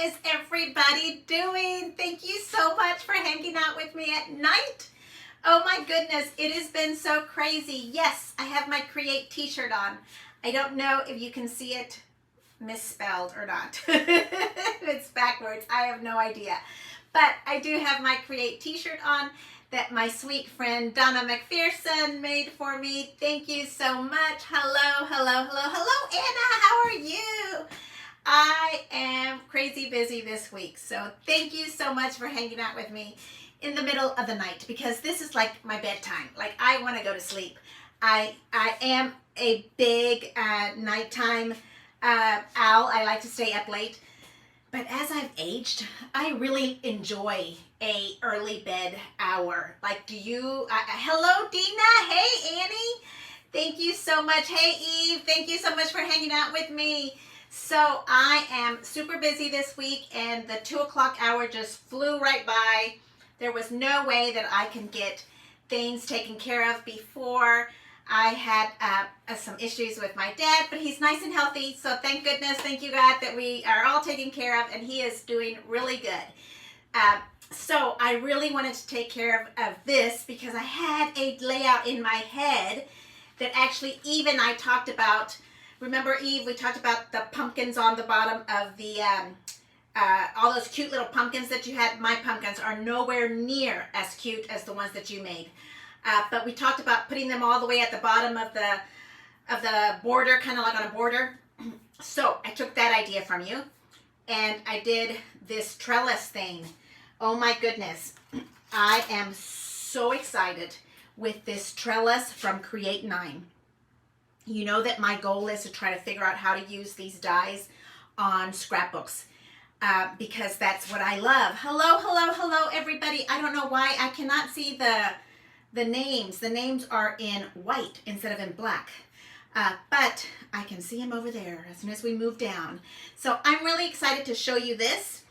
is everybody doing? Thank you so much for hanging out with me at night. Oh my goodness, it has been so crazy. Yes, I have my Create t-shirt on. I don't know if you can see it misspelled or not. It's backwards. I have no idea. But I do have my Create t-shirt on that my sweet friend Donna McPherson made for me. Thank you so much. Hello, hello, hello, hello, Anna. How are you? I am crazy busy this week. So thank you so much for hanging out with me in the middle of the night, because this is like my bedtime. Like, I want to go to sleep. I am a big nighttime owl. I like to stay up late. But as I've aged, I really enjoy a early bed hour. Like, do you? Hello, Dina. Hey, Annie. Thank you so much. Hey, Eve. Thank you so much for hanging out with me. So I am super busy this week, and the 2 o'clock hour just flew right by. There was no way that I can get things taken care of before. I had some issues with my dad, but he's nice and healthy. So thank goodness, thank you God, that we are all taken care of, and he is doing really good. So I really wanted to take care of this because I had a layout in my head that actually Eve and I talked about. Remember, Eve, we talked about the pumpkins on the bottom of the, all those cute little pumpkins that you had. My pumpkins are nowhere near as cute as the ones that you made. But we talked about putting them all the way at the bottom of the border, kind of like on a border. So I took that idea from you, and I did this trellis thing. Oh my goodness. I am so excited with this trellis from Create 9. You know that my goal is to try to figure out how to use these dies on scrapbooks, because that's what I love. Hello, hello, hello, everybody. I don't know why I cannot see the names. The names are in white instead of in black, but I can see them over there as soon as we move down. So I'm really excited to show you this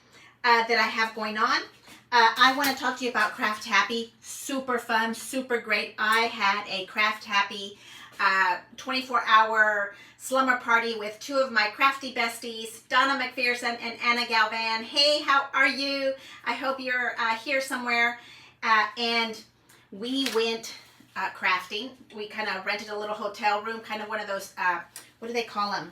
that I have going on. I want to talk to you about Craft Happy. Super fun, super great. I had a Craft Happy 24-hour slumber party with two of my crafty besties, Donna McPherson and Anna Galvan. Hey, how are you? I hope you're here somewhere. And we went crafting. We kind of rented a little hotel room, kind of one of those, what do they call them?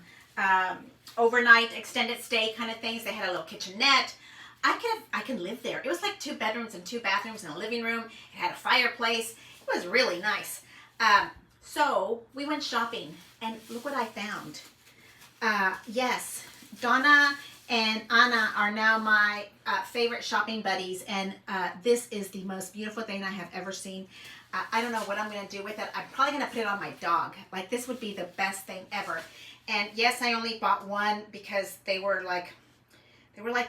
Overnight extended stay kind of things. They had a little kitchenette. I can live there. It was like 2 bedrooms and 2 bathrooms and a living room. It had a fireplace. It was really nice. So we went shopping, and look what I found. Yes, Donna and Anna are now my favorite shopping buddies, and this is the most beautiful thing I have ever seen. I don't know what I'm going to do with it. I'm probably going to put it on my dog. Like, this would be the best thing ever. And yes, I only bought one because they were like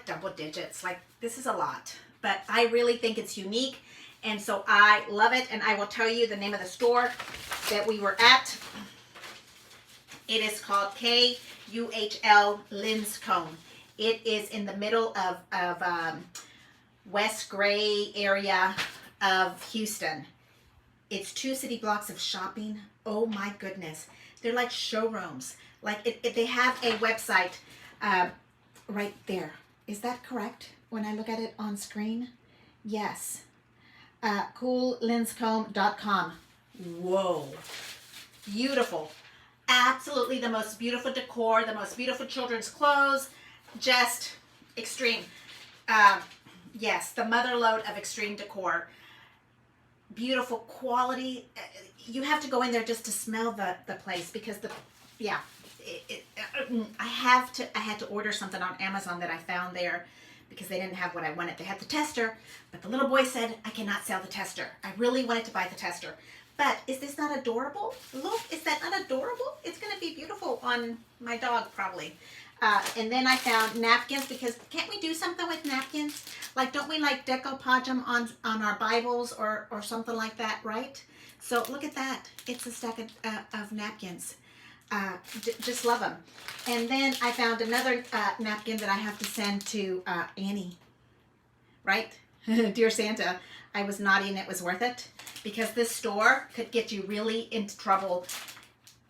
double digits. Like, this is a lot, but I really think it's unique. And so I love it, and I will tell you the name of the store that we were at. It is called KUHL Linscomb. It is in the middle of West Gray area of Houston. It's 2 city blocks of shopping. Oh my goodness. They're like showrooms. Like, they have a website right there. Is that correct when I look at it on screen? Yes. CoolLinscomb.com. Whoa. Beautiful. Absolutely the most beautiful decor, the most beautiful children's clothes. Just extreme. Yes, the mother lode of extreme decor. Beautiful quality. You have to go in there just to smell the place, because I had to order something on Amazon that I found there, because they didn't have what I wanted. They had the tester, but the little boy said, I cannot sell the tester. I really wanted to buy the tester. But is this not adorable? Look, is that not adorable? It's going to be beautiful on my dog, probably. And then I found napkins, because can't we do something with napkins? Like, don't we like decoupage them on our Bibles or something like that, right? So look at that. It's a stack of napkins. Just love them. And then I found another napkin that I have to send to Annie, right? Dear Santa, I was naughty and it was worth it, because this store could get you really into trouble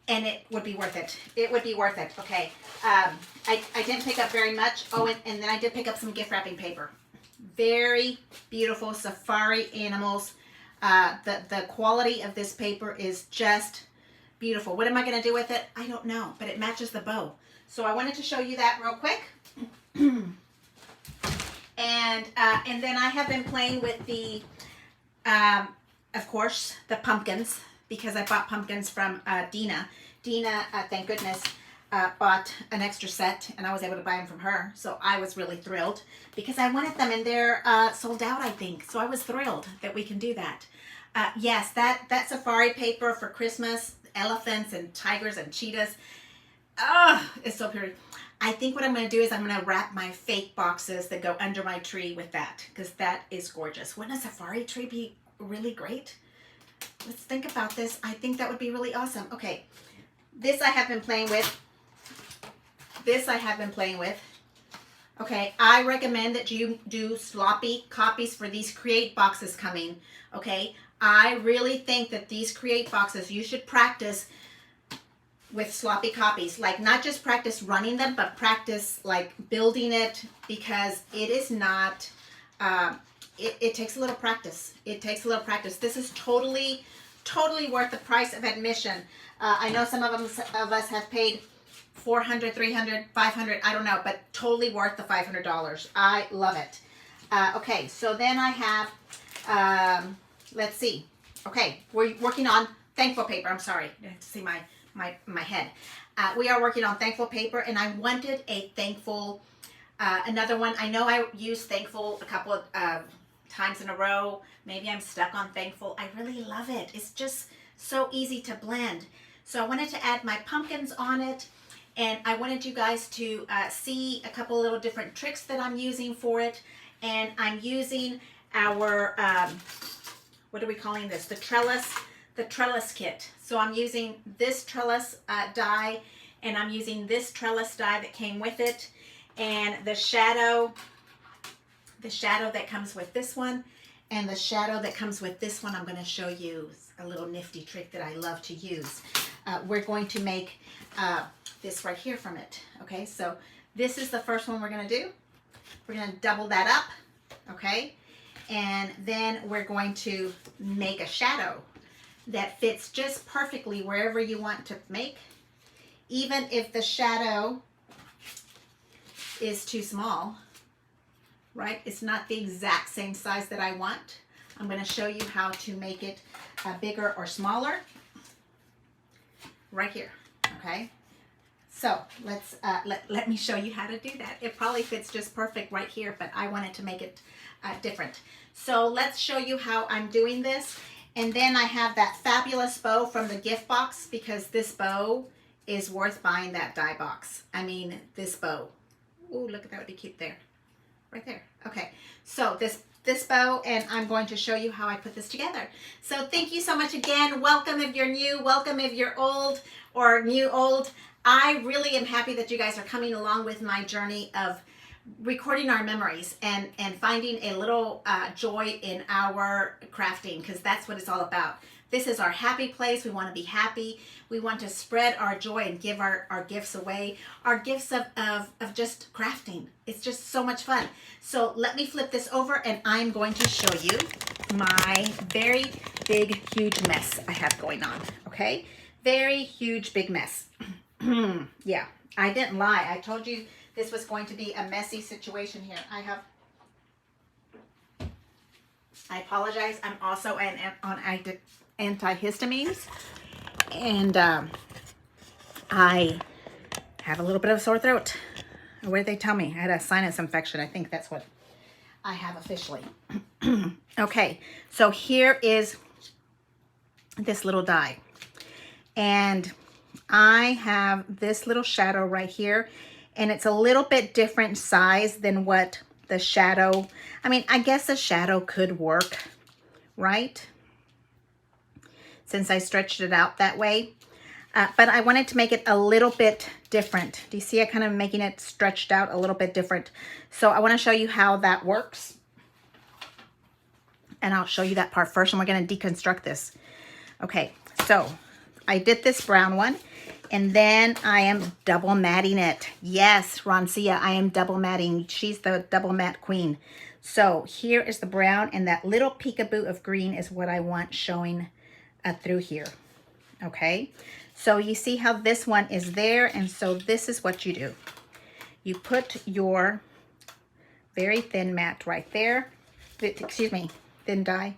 and it would be worth it. It would be worth it. Okay. I didn't pick up very much. Oh, and then I did pick up some gift wrapping paper. Very beautiful safari animals. The quality of this paper is just beautiful. What am I going to do with it? I don't know, but it matches the bow. So I wanted to show you that real quick. And then I have been playing with the, of course, the pumpkins, because I bought pumpkins from Dina. Dina, thank goodness, bought an extra set, and I was able to buy them from her. So I was really thrilled because I wanted them, and they're sold out, I think. So I was thrilled that we can do that. Yes, that safari paper for Christmas, elephants and tigers and cheetahs. Oh, it's so pretty. I think what I'm going to do is I'm going to wrap my fake boxes that go under my tree with that, because that is gorgeous. Wouldn't a safari tree be really great? Let's think about this. I think that would be really awesome. Okay, this I have been playing with. Okay, I recommend that you do sloppy copies for these create boxes coming. Okay, I really think that these create boxes, you should practice with sloppy copies, like not just practice running them, but practice like building it, because it is not, it takes a little practice. It takes a little practice. This is totally worth the price of admission. I know some of us have paid $400, $300, $500, I don't know, but totally worth the $500. I love it. Okay, so then I have, let's see. Okay, we're working on thankful paper. I'm sorry, I have to see my head. We are working on thankful paper, and I wanted a thankful, another one. I know I used thankful a couple of times in a row. Maybe I'm stuck on thankful. I really love it. It's just so easy to blend. So I wanted to add my pumpkins on it, and I wanted you guys to see a couple little different tricks that I'm using for it. And I'm using our, what are we calling this? The trellis kit. So I'm using this trellis die, and I'm using this trellis die that came with it, and the shadow that comes with this one, and the shadow that comes with this one. I'm going to show you a little nifty trick that I love to use. We're going to make this right here from it. Okay, so this is the first one we're going to do. We're going to double that up, okay, and then we're going to make a shadow that fits just perfectly wherever you want to make, even if the shadow is too small, right? It's not the exact same size that I want. I'm going to show you how to make it bigger or smaller right here, okay? So let's let me show you how to do that. It probably fits just perfect right here, but I wanted to make it different. So let's show you how I'm doing this. And then I have that fabulous bow from the gift box, because this bow is worth buying that die box. I mean, this bow. Ooh, look at that, would be cute there. Right there. Okay, so this bow, and I'm going to show you how I put this together. So thank you so much again. Welcome if you're new, welcome if you're old or new old. I really am happy that you guys are coming along with my journey of recording our memories and finding a little joy in our crafting, because that's what it's all about. This is our happy place. We want to be happy. We want to spread our joy and give our gifts away. Our gifts of just crafting. It's just so much fun. So let me flip this over, and I'm going to show you my very big, huge mess I have going on. Okay? Very huge, big mess. Yeah, I didn't lie. I told you this was going to be a messy situation here. I apologize. I'm also on antihistamines, and I have a little bit of a sore throat. What did they tell me? I had a sinus infection. I think that's what I have officially. Okay, so here is this little die, and I have this little shadow right here, and it's a little bit different size than what the shadow, I mean, I guess the shadow could work, right? Since I stretched it out that way. But I wanted to make it a little bit different. Do you see I kind of making it stretched out a little bit different? So I want to show you how that works. And I'll show you that part first, and we're going to deconstruct this. Okay, so I did this brown one, and then I am double matting it. Yes, Roncia, I am double matting. She's the double matte queen. So here is the brown, and that little peekaboo of green is what I want showing through here. Okay, so you see how this one is there, and so this is what you do. You put your very thin mat right there. Excuse me, thin dye.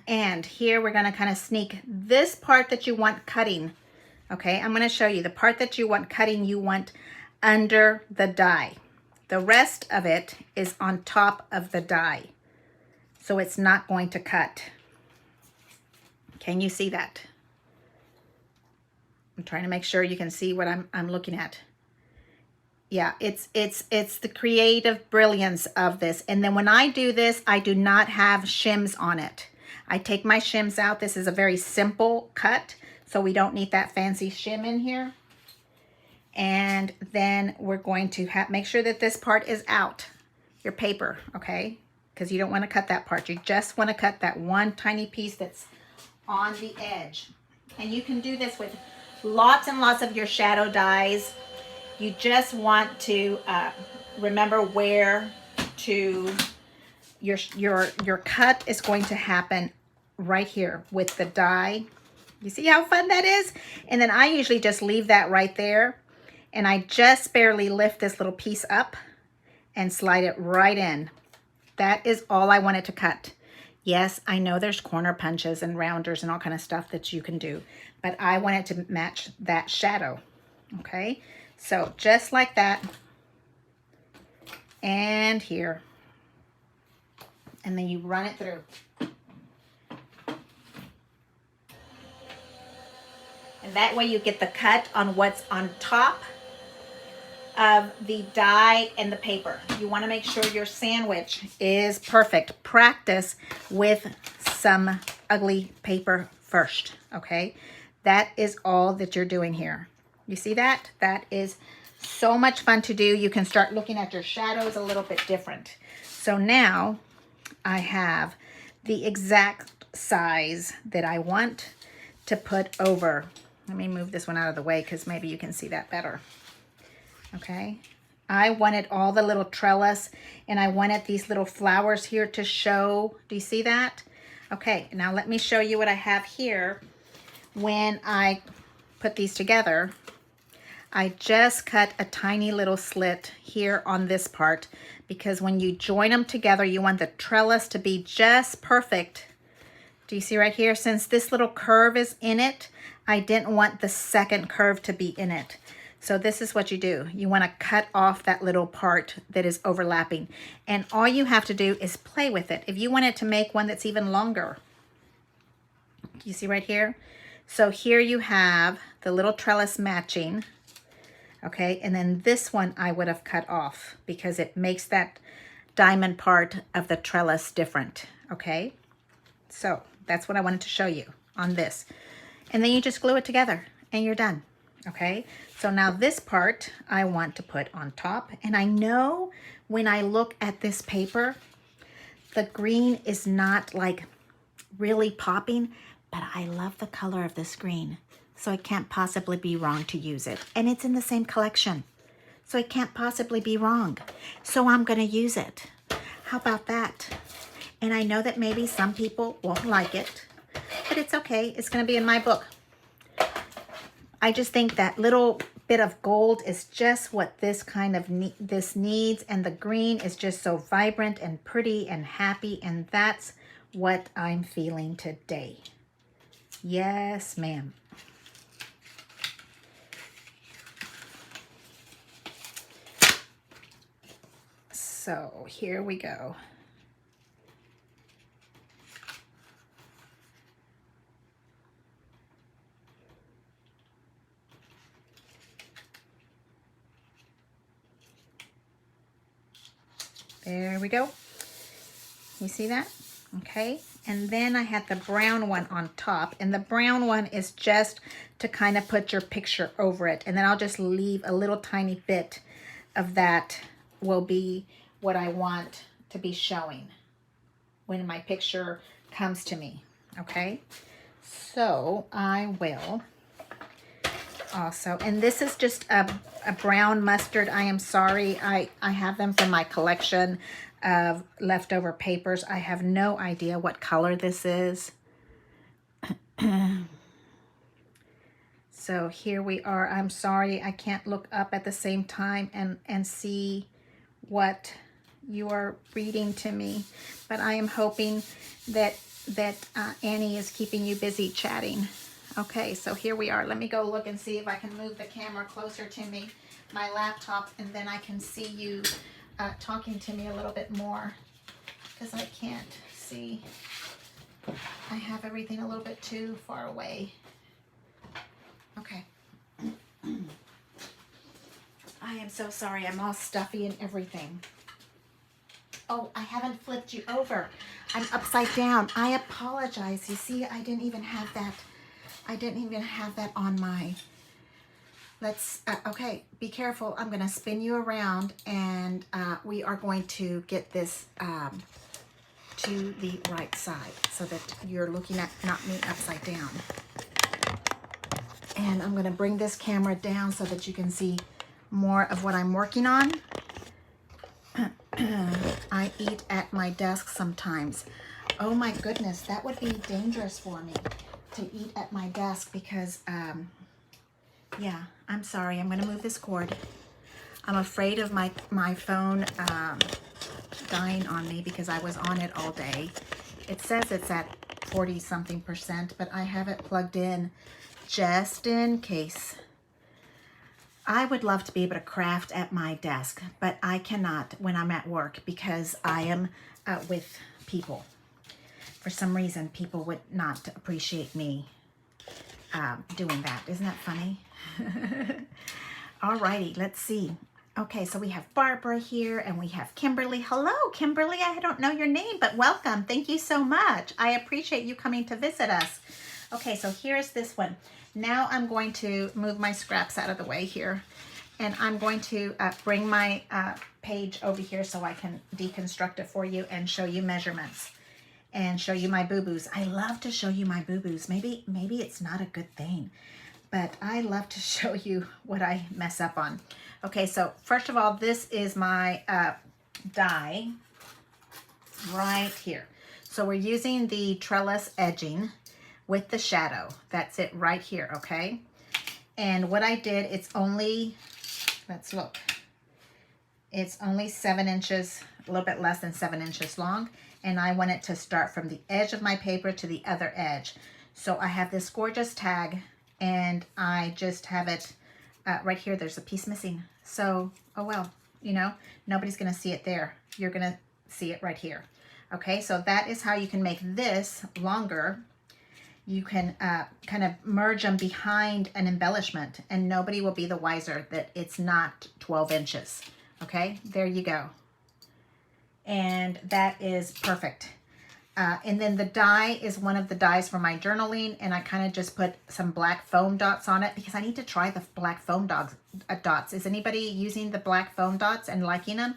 And here we're going to kind of sneak this part that you want cutting. Okay, I'm going to show you the part that you want cutting, you want under the die. The rest of it is on top of the die, so it's not going to cut. Can you see that? I'm trying to make sure you can see what I'm looking at. Yeah, it's the creative brilliance of this. And then when I do this, I do not have shims on it. I take my shims out. This is a very simple cut, so we don't need that fancy shim in here. And then we're going to make sure that this part is out, your paper, okay? Because you don't want to cut that part. You just want to cut that one tiny piece that's on the edge. And you can do this with lots and lots of your shadow dies. You just want to remember where to, your cut is going to happen right here with the die. You see how fun that is? And then I usually just leave that right there, and I just barely lift this little piece up and slide it right in. That is all I wanted to cut. Yes, I know there's corner punches and rounders and all kind of stuff that you can do, but I wanted to match that shadow. Okay, so just like that, and here, and then you run it through. And that way you get the cut on what's on top of the die and the paper. You want to make sure your sandwich is perfect. Practice with some ugly paper first, okay? That is all that you're doing here. You see that? That is so much fun to do. You can start looking at your shadows a little bit different. So now I have the exact size that I want to put over. Let me move this one out of the way because maybe you can see that better. Okay, I wanted all the little trellis, and I wanted these little flowers here to show. Do you see that? Okay, now let me show you what I have here. When I put these together, I just cut a tiny little slit here on this part, because when you join them together, you want the trellis to be just perfect. Do you see right here? Since this little curve is in it, I didn't want the second curve to be in it. So this is what you do. You want to cut off that little part that is overlapping. And all you have to do is play with it. If you wanted to make one that's even longer. You see right here? So here you have the little trellis matching. Okay, and then this one I would have cut off because it makes that diamond part of the trellis different. Okay, so that's what I wanted to show you on this. And then you just glue it together and you're done. Okay, so now this part I want to put on top, and I know when I look at this paper, the green is not like really popping, but I love the color of this green, so it can't possibly be wrong to use it. And it's in the same collection, so it can't possibly be wrong. So I'm gonna use it. How about that? And I know that maybe some people won't like it, but it's okay, it's gonna be in my book. I just think that little bit of gold is just what this kind of this needs, and the green is just so vibrant and pretty and happy, and that's what I'm feeling today. Yes, ma'am. So here we go. There we go. You see that? Okay. And then I had the brown one on top, and the brown one is just to kind of put your picture over it. And then I'll just leave a little tiny bit of that will be what I want to be showing when my picture comes to me. Okay. So I will also, and this is just a brown mustard. I am sorry. I have them from my collection of leftover papers. I have no idea what color this is. So here we are. I'm sorry I can't look up at the same time and see what you are reading to me, but I am hoping that Annie is keeping you busy chatting. Okay, so here we are. Let me go look and see if I can move the camera closer to me, my laptop, and then I can see you talking to me a little bit more, because I can't see. I have everything a little bit too far away. Okay. I am so sorry. I'm all stuffy and everything. Oh, I haven't flipped you over. I'm upside down. I apologize. You see, I didn't even have that. I didn't even have that on my... Let's, okay, be careful. I'm going to spin you around, and we are going to get this to the right side so that you're looking at not me upside down. And I'm going to bring this camera down so that you can see more of what I'm working on. I eat at my desk sometimes. Oh my goodness, that would be dangerous for me to eat at my desk because, yeah, I'm sorry. I'm going to move this cord. I'm afraid of my phone dying on me because I was on it all day. It says it's at 40-something%, but I have it plugged in just in case. I would love to be able to craft at my desk, but I cannot when I'm at work because I am with people. For some reason, people would not appreciate me doing that. Isn't that funny? Alrighty, let's see. Okay, so we have Barbara here and we have Kimberly. Hello, Kimberly. I don't know your name, but welcome. Thank you so much. I appreciate you coming to visit us. Okay, so here's this one. Now I'm going to move my scraps out of the way here, and I'm going to bring my page over here so I can deconstruct it for you and show you measurements and show you my boo-boos. I love to show you my boo-boos. Maybe it's not a good thing, but I love to show you what I mess up on. Okay, so first of all, this is my die right here. So we're using the trellis edging with the shadow. That's it right here, okay? And what I did, it's only, let's look. It's only 7 inches, a little bit less than 7 inches long. And I want it to start from the edge of my paper to the other edge. So I have this gorgeous tag, and I just have it right here. There's a piece missing. So, oh well, you know, nobody's gonna see it there. You're gonna see it right here. Okay, so that is how you can make this longer. You can kind of merge them behind an embellishment, and nobody will be the wiser that it's not 12 inches. Okay, there you go. And that is perfect. And then the die is one of the dies for my journaling, and I kind of just put some black foam dots on it because I need to try the black foam dots. Is anybody using the black foam dots and liking them?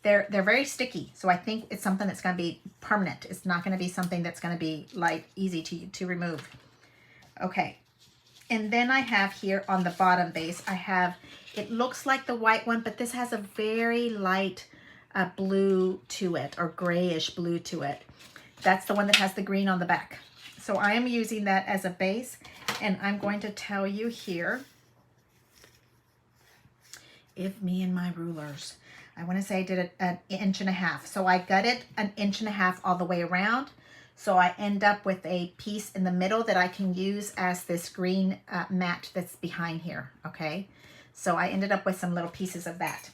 They're very sticky, so I think it's something that's going to be permanent. It's not going to be something that's going to be like easy to remove. Okay, and then I have here on the bottom base, I have, it looks like the white one, but this has a very light blue to it, or grayish blue to it. That's the one that has the green on the back. So I am using that as a base, and I'm going to tell you here, if me and my rulers, I want to say I did it 1.5 inches. So I got it 1.5 inches all the way around. So I end up with a piece in the middle that I can use as this green mat that's behind here, okay? So I ended up with some little pieces of that.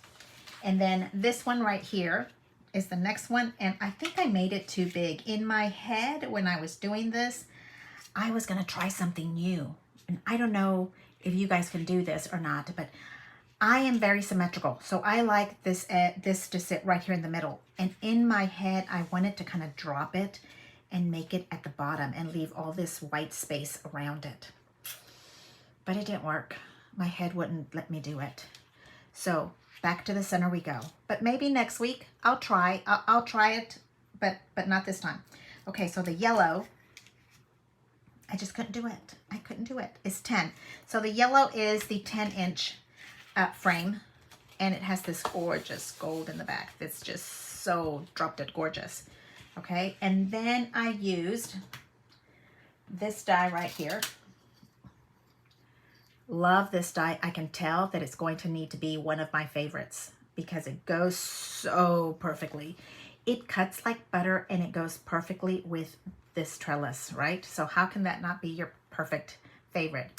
And then this one right here is the next one, and I think I made it too big. In my head, when I was doing this, I was gonna try something new. And I don't know if you guys can do this or not, but I am very symmetrical. So I like this to sit right here in the middle. And in my head, I wanted to kind of drop it and make it at the bottom and leave all this white space around it. But it didn't work. My head wouldn't let me do it. So back to the center we go. But maybe next week I'll try. I'll try it, but not this time. Okay, so the yellow I just couldn't do it. I couldn't do it. It's 10. So the yellow is the 10-inch frame, and it has this gorgeous gold in the back. That's just so drop dead gorgeous. Okay, and then I used this die right here. Love this die. I can tell that it's going to need to be one of my favorites because it goes so perfectly. It cuts like butter and it goes perfectly with this trellis, right? So how can that not be your perfect favorite?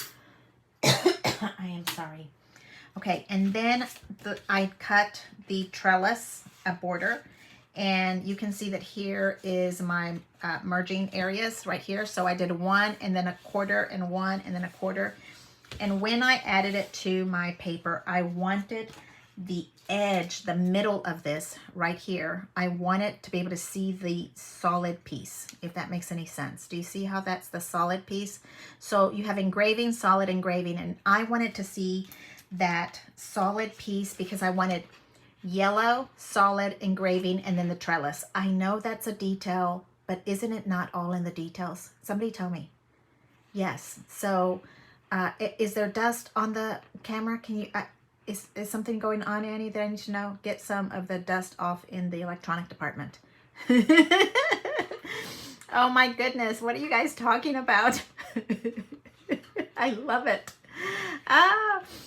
I am sorry. Okay, and then I cut the trellis border, and you can see that here is my merging areas right here. So I did 1 and then a quarter and 1 and then a quarter. And when I added it to my paper, I wanted the edge, the middle of this right here, I want it to be able to see the solid piece, if that makes any sense. Do you see how that's the solid piece? So you have engraving, solid engraving, and I wanted to see that solid piece because I wanted yellow, solid engraving, and then the trellis. I know that's a detail, but isn't it not all in the details? Somebody tell me. Yes. So is there dust on the camera? Can you... Is something going on, Annie, that I need to know? Get some of the dust off in the electronic department. Oh my goodness, what are you guys talking about? I love it.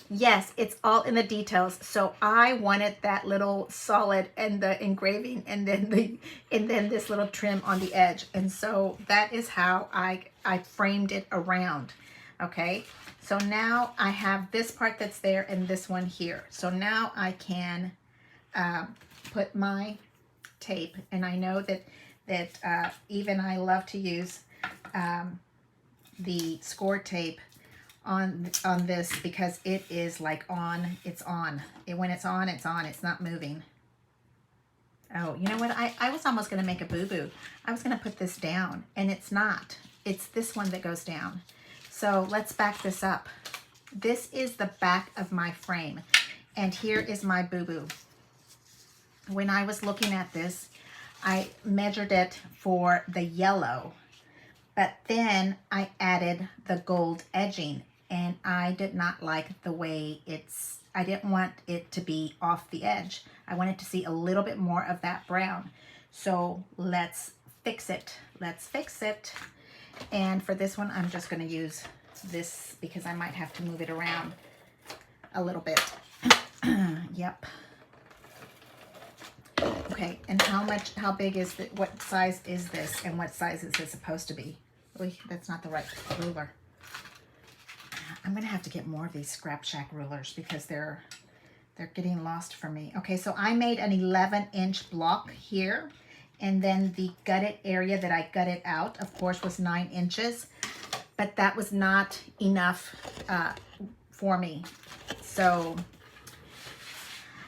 Yes, it's all in the details. So I wanted that little solid and the engraving and then this little trim on the edge. And so that is how I framed it around. Okay. So now I have this part that's there and this one here. So now I can put my tape, and I know that even I love to use the score tape on this because it is like on. It's on. When it's on, it's on. It's not moving. Oh, you know what? I was almost going to make a boo-boo. I was going to put this down, and it's not. It's this one that goes down. So let's back this up. This is the back of my frame, and here is my boo-boo. When I was looking at this, I measured it for the yellow, but then I added the gold edging, and I did not like the way I didn't want it to be off the edge. I wanted to see a little bit more of that brown. So let's fix it. Let's fix it. And for this one, I'm just going to use this because I might have to move it around a little bit. Yep. Okay, and how big is it? What size is this? And what size is it supposed to be? Oy, that's not the right ruler. I'm going to have to get more of these Scrap Shack rulers because they're getting lost for me. Okay, so I made an 11-inch block here. And then the gutted area that I gutted out, of course, was 9 inches. But that was not enough for me. So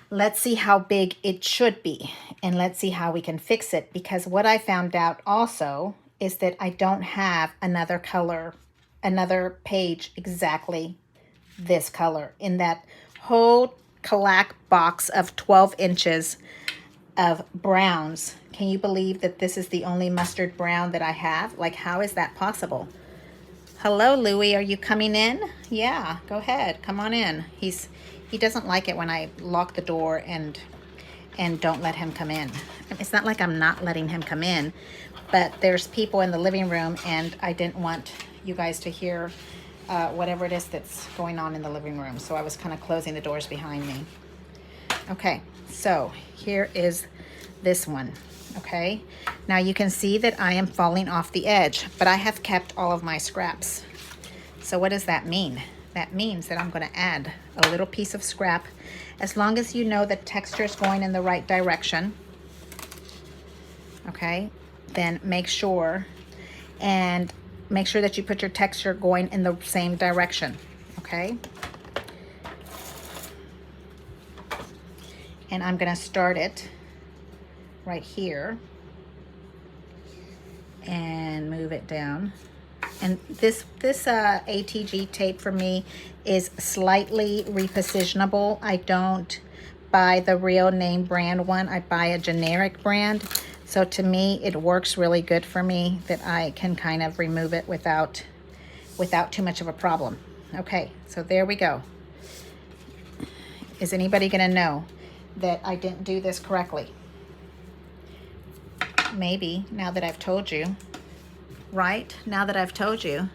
let's see how big it should be. And let's see how we can fix it. Because what I found out also is that I don't have another color, another page exactly this color. In that whole Shellac box of 12 inches of browns. Can you believe that this is the only mustard brown that I have? Like, how is that possible? Hello, Louie, are you coming in? Yeah, go ahead, come on in. He doesn't like it when I lock the door and don't let him come in. It's not like I'm not letting him come in, but there's people in the living room and I didn't want you guys to hear whatever it is that's going on in the living room. So I was kind of closing the doors behind me. Okay, so here is this one, okay? Now you can see that I am falling off the edge, but I have kept all of my scraps. So what does that mean? That means that I'm gonna add a little piece of scrap. As long as you know the texture is going in the right direction, okay? Then make sure that you put your texture going in the same direction, okay? And I'm gonna start it right here and move it down. And this ATG tape for me is slightly repositionable. I don't buy the real name brand one. I buy a generic brand. So to me, it works really good for me that I can kind of remove it without without too much of a problem. Okay, so there we go. Is anybody gonna know that I didn't do this correctly? Maybe, now that I've told you, right? Now that I've told you.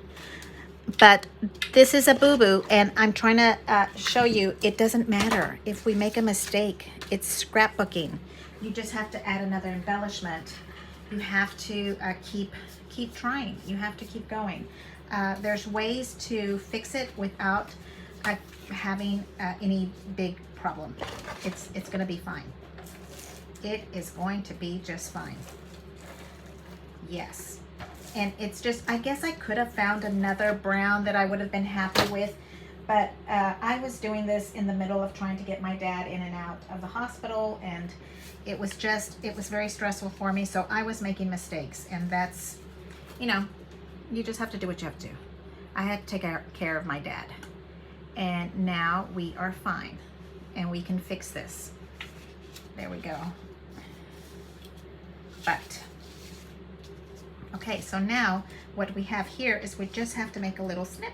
But this is a boo-boo, and I'm trying to show you it doesn't matter. If we make a mistake, it's scrapbooking. You just have to add another embellishment. You have to keep trying. You have to keep going. There's ways to fix it without having any big problem. It's gonna be fine. It is going to be just fine. Yes. And it's just, I guess I could have found another brown that I would have been happy with, but I was doing this in the middle of trying to get my dad in and out of the hospital, and it was very stressful for me, so I was making mistakes, and that's, you know, you just have to do what you have to do. I had to take care of my dad, and now we are fine, and we can fix this. There we go. But okay, so now what we have here is we just have to make a little snip.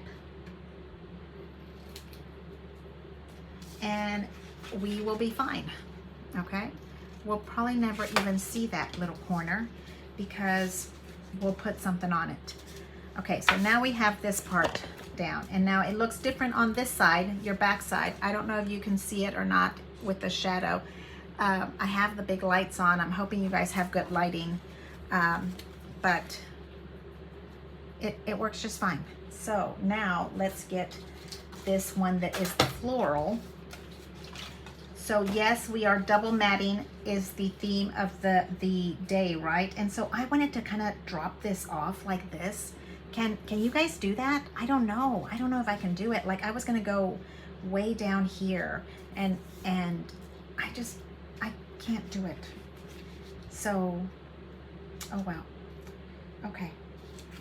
And we will be fine, okay? We'll probably never even see that little corner because we'll put something on it. Okay, so now we have this part down, and now it looks different on this side, your back side. I don't know if you can see it or not with the shadow. I have the big lights on. I'm hoping you guys have good lighting. But it works just fine. So now let's get this one that is the floral. So yes, we are double matting is the theme of the day, right? And so I wanted to kind of drop this off like this. Can you guys do that? I don't know. I don't know if I can do it. Like I was gonna go way down here, and I can't do it. So, oh wow. Okay,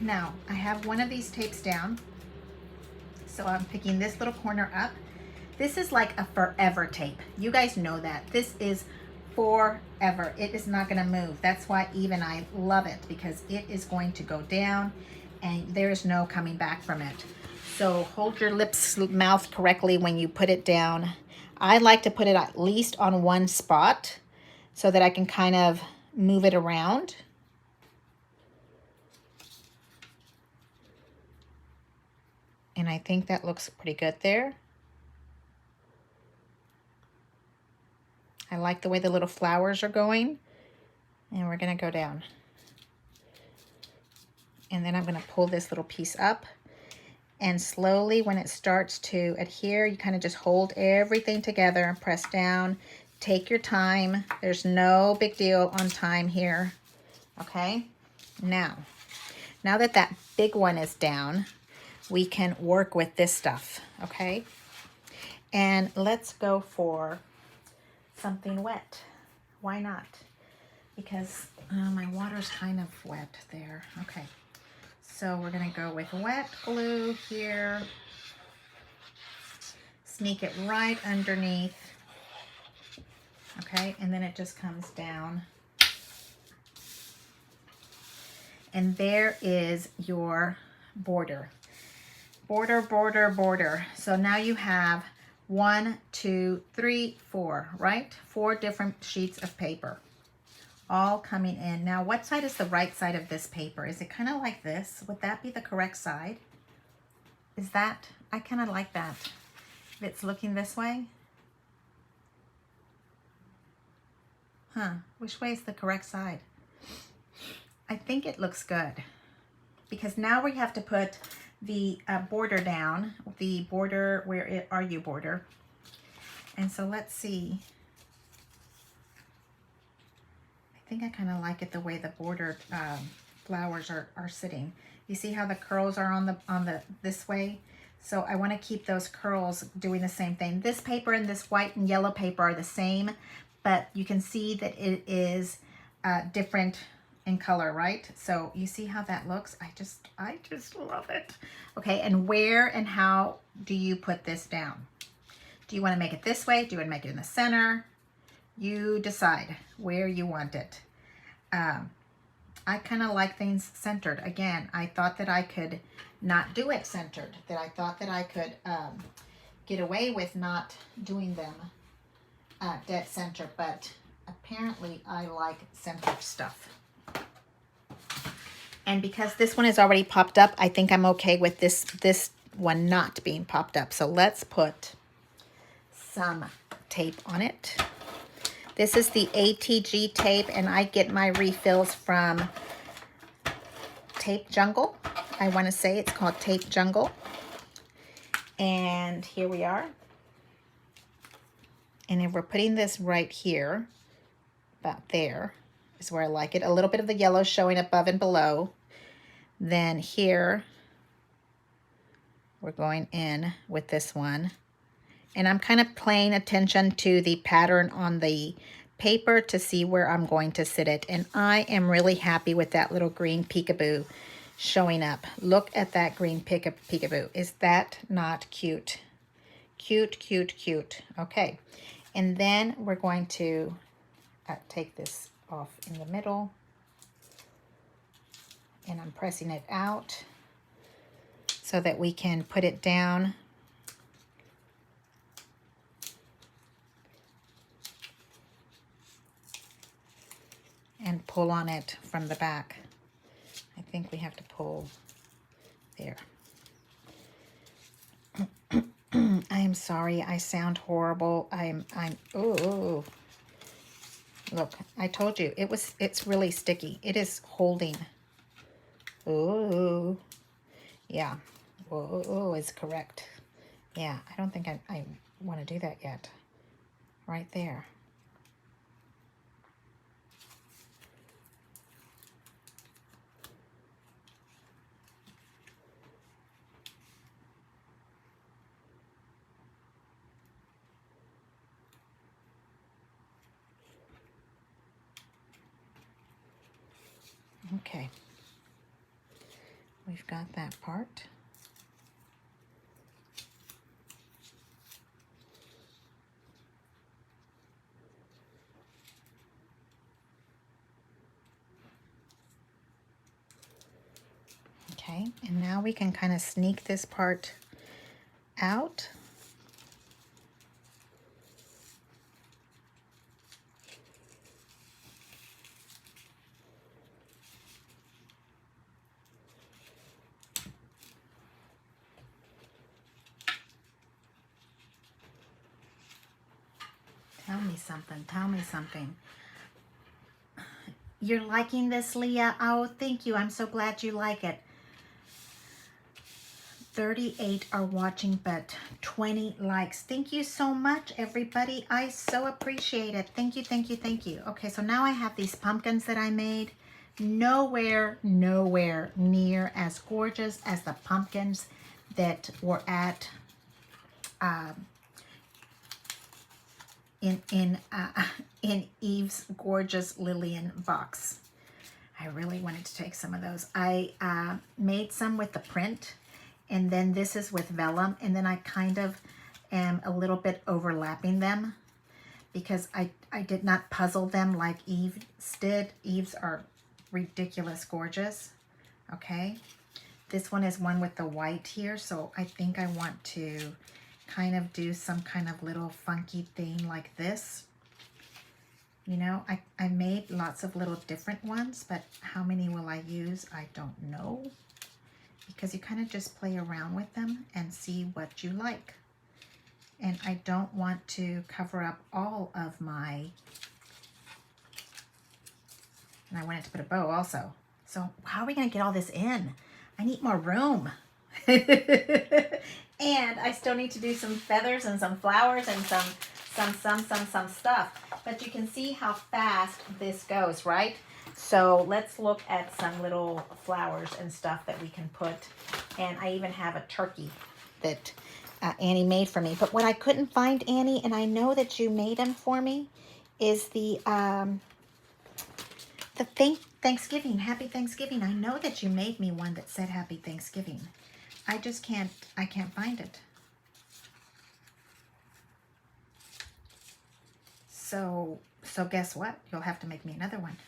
now I have one of these tapes down, so I'm picking this little corner up. This is like a forever tape. You guys know that. This is forever. It is not going to move. That's why even I love it, because it is going to go down and there is no coming back from it. So hold your mouth correctly when you put it down. I like to put it at least on one spot so that I can kind of move it around. And I think that looks pretty good there. I like the way the little flowers are going. And we're gonna go down. And then I'm gonna pull this little piece up. And slowly, when it starts to adhere, you kind of just hold everything together and press down. Take your time. There's no big deal on time here. Okay? Now that that big one is down, we can work with this stuff, okay? And let's go for something wet. Why not? Because my water's kind of wet there. Okay, so we're gonna go with wet glue here. Sneak it right underneath. Okay, and then it just comes down. And there is your border. Border, border, border. So now you have 1, 2, 3, 4, right? 4 different sheets of paper all coming in. Now, what side is the right side of this paper? Is it kind of like this? Would that be the correct side? Is that? I kind of like that. If it's looking this way. Huh, which way is the correct side? I think it looks good. Because now we have to put the border down, the border, where are you, border? And so let's see. I think I kind of like it the way the border flowers are sitting. You see how the curls are on the this way? So I want to keep those curls doing the same thing. This paper and this white and yellow paper are the same, but you can see that it is different in color, right? So you see how that looks? I just love it. Okay, and where and how do you put this down? Do you want to make it this way? Do you want to make it in the center? You decide where you want it. I kind of like things centered. Again, I thought that I could not do it centered, that I thought that I could get away with not doing them dead center, but apparently I like centered stuff. And because this one is already popped up, I think I'm okay with this one not being popped up. So let's put some tape on it. This is the ATG tape, and I get my refills from Tape Jungle. I want to say it's called Tape Jungle. And here we are. And then we're putting this right here, about there is where I like it. A little bit of the yellow showing above and below. Then here, we're going in with this one. And I'm kind of paying attention to the pattern on the paper to see where I'm going to sit it. And I am really happy with that little green peekaboo showing up. Look at that green peekaboo. Is that not cute? Cute, cute, cute. Okay. And then we're going to take this off in the middle. And I'm pressing it out so that we can put it down. And pull on it from the back. I think we have to pull there. I am sorry, I sound horrible. Oh, look, I told you, it's really sticky. It is holding. Oh, yeah. Oh, is correct. Yeah, I don't think I want to do that yet. Right there. Okay, we've got that part. Okay, and now we can kind of sneak this part out. Tell me something, tell me something. You're liking this, Leah? Oh, thank you. I'm so glad you like it. 38 are watching, but 20 likes. Thank you so much, everybody. I so appreciate it. Thank you, thank you, thank you. Okay, so now I have these pumpkins that I made. Nowhere near as gorgeous as the pumpkins that were at in Eve's gorgeous Lillian box. I really wanted to take some of those. I made some with the print, and then this is with vellum, and then I kind of am a little bit overlapping them because I did not puzzle them like Eve's did. Eve's are ridiculous gorgeous. Okay, this one is one with the white here, so I think I want to kind of do some kind of little funky thing like this. You know, I made lots of little different ones, but how many will I use? I don't know. Because you kind of just play around with them and see what you like. And I don't want to cover up all of my... And I wanted to put a bow also. So how are we going to get all this in? I need more room. And I still need to do some feathers and some flowers and some stuff. But you can see how fast this goes, right? So let's look at some little flowers and stuff that we can put. And I even have a turkey that Annie made for me. But what I couldn't find, Annie, and I know that you made them for me, is the Thanksgiving. Happy Thanksgiving. I know that you made me one that said Happy Thanksgiving. I just can't find it. So guess what? You'll have to make me another one.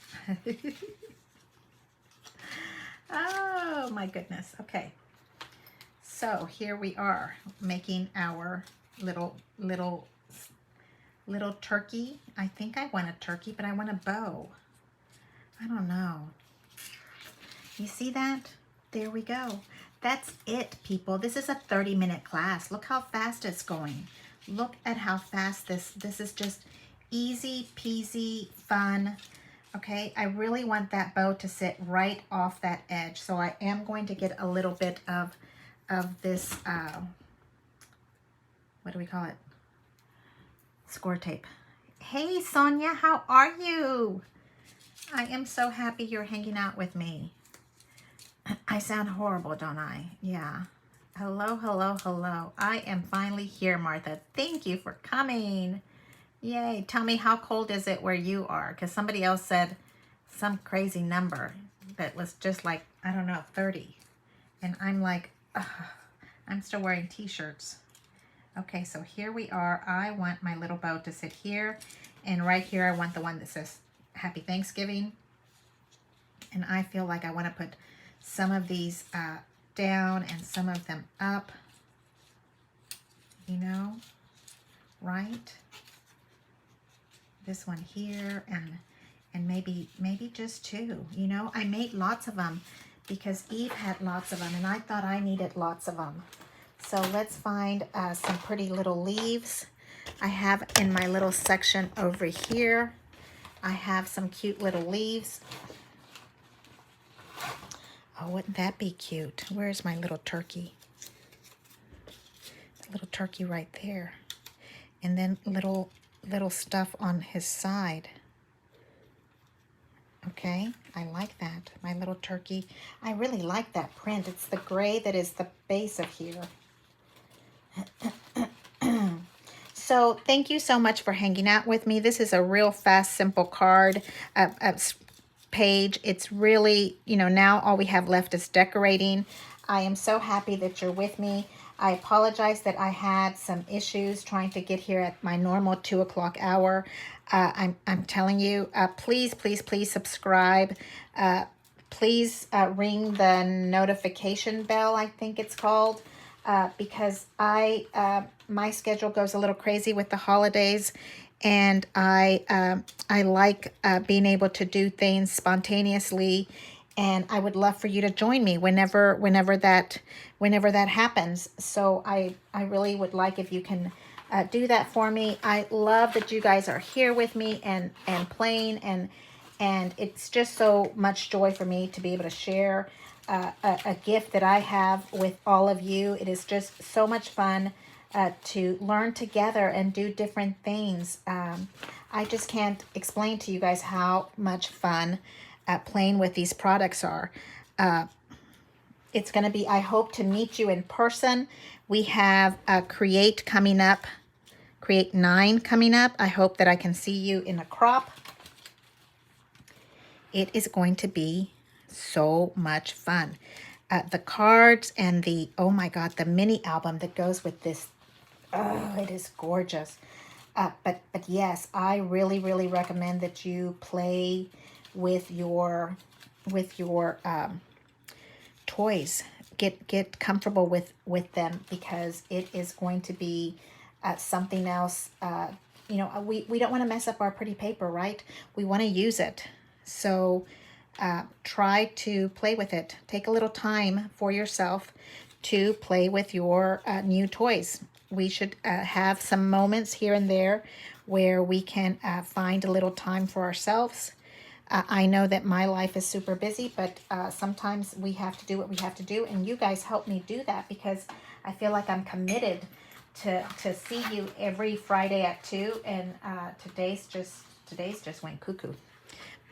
Oh my goodness. Okay. So here we are making our little turkey. I think I want a turkey, but I want a bow. I don't know. You see that? There we go. That's it, people. This is a 30-minute class. Look how fast it's going. Look at how fast this is just easy peasy fun. Okay, I really want that bow to sit right off that edge. So I am going to get a little bit of this, what do we call it? Score tape. Hey, Sonia, how are you? I am so happy you're hanging out with me. I sound horrible, don't I? Yeah. Hello, hello, hello. I am finally here, Martha. Thank you for coming. Yay. Tell me, how cold is it where you are? Because somebody else said some crazy number that was just like, I don't know, 30. And I'm like, ugh, I'm still wearing t-shirts. Okay, so here we are. I want my little bow to sit here. And right here, I want the one that says Happy Thanksgiving. And I feel like I want to put some of these down and some of them up. You know, right? This one here and maybe just two. You know, I made lots of them because Eve had lots of them and I thought I needed lots of them. So let's find some pretty little leaves. I have in my little section over here, I have some cute little leaves. Oh, wouldn't that be cute? Where's my little turkey? The little turkey right there. And then little stuff on his side. Okay, I like that. My little turkey. I really like that print. It's the gray that is the base of here. So thank you so much for hanging out with me. This is a real fast, simple card page. It's really, you know, now all we have left is decorating. I am so happy that you're with me. I apologize that I had some issues trying to get here at my normal 2 o'clock hour. I'm telling you, please subscribe. Please ring the notification bell, I think it's called, because my schedule goes a little crazy with the holidays, and I like being able to do things spontaneously. And I would love for you to join me whenever that happens. So I really would like if you can do that for me. I love that you guys are here with me and playing, and it's just so much joy for me to be able to share a gift that I have with all of you. It is just so much fun to learn together and do different things. I just can't explain to you guys how much fun playing with these products are. It's going to be, I hope to meet you in person. We have Create coming up, Create 9 coming up. I hope that I can see you in a crop. It is going to be so much fun. The cards and the, oh my God, the mini album that goes with this. Oh, it is gorgeous. But yes, I really recommend that you play with your toys. Get comfortable with them, because it is going to be something else. You know, we don't want to mess up our pretty paper, right? We want to use it. So try to play with it. Take a little time for yourself to play with your new toys. We should have some moments here and there where we can find a little time for ourselves. I know that my life is super busy, but sometimes we have to do what we have to do, and you guys help me do that, because I feel like I'm committed to see you every Friday at 2, and today's just went cuckoo.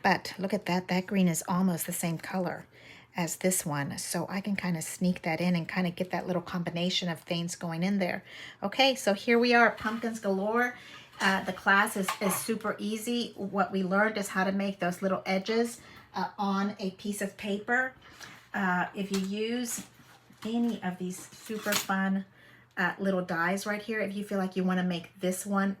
But look at that. That green is almost the same color as this one. So I can kind of sneak that in and kind of get that little combination of things going in there. Okay, so here we are, Pumpkins Galore. The class is super easy. What we learned is how to make those little edges on a piece of paper. If you use any of these super fun little dies right here, if you feel like you want to make this one,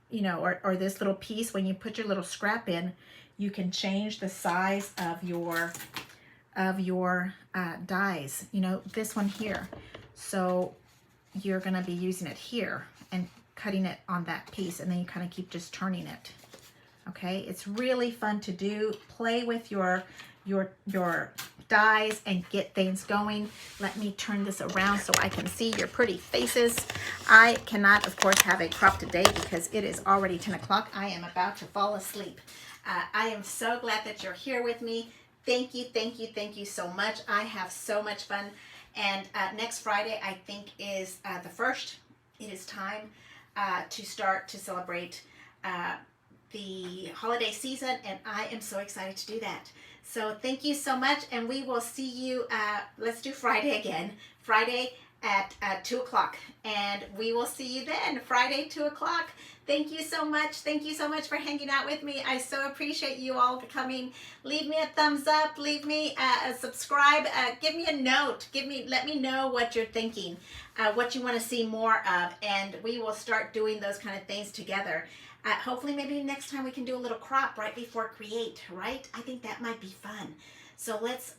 you know, or this little piece, when you put your little scrap in, you can change the size of your of your dies. You know, this one here. So you're going to be using it here and cutting it on that piece, and then you kind of keep just turning it. Okay, it's really fun to do. Play with your dies and get things going. Let me turn this around so I can see your pretty faces. I cannot, of course, have a crop today because it is already 10 o'clock. I am about to fall asleep. I am so glad that you're here with me. Thank you, thank you, thank you so much. I have so much fun. And next Friday, I think, is the 1st. It is time to start to celebrate the holiday season, and I am so excited to do that. So thank you so much, and we will see you, let's do Friday again. Friday at 2 o'clock, and we will see you then, Friday, 2 o'clock. Thank you so much. Thank you so much for hanging out with me. I so appreciate you all coming. Leave me a thumbs up. Leave me a subscribe. Give me a note. Let me know what you're thinking, what you want to see more of, and we will start doing those kind of things together. Hopefully, maybe next time we can do a little crop right before Create, right? I think that might be fun. So let's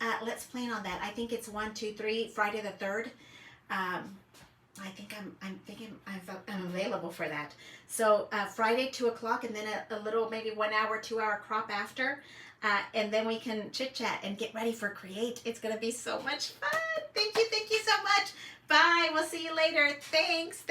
plan on that. I think it's 1, 2, 3, Friday the 3rd. I think I'm available for that. So Friday 2 o'clock, and then a little maybe 1 hour, 2 hour crop after, and then we can chit chat and get ready for Create. It's gonna be so much fun. Thank you so much. Bye. We'll see you later. Thanks.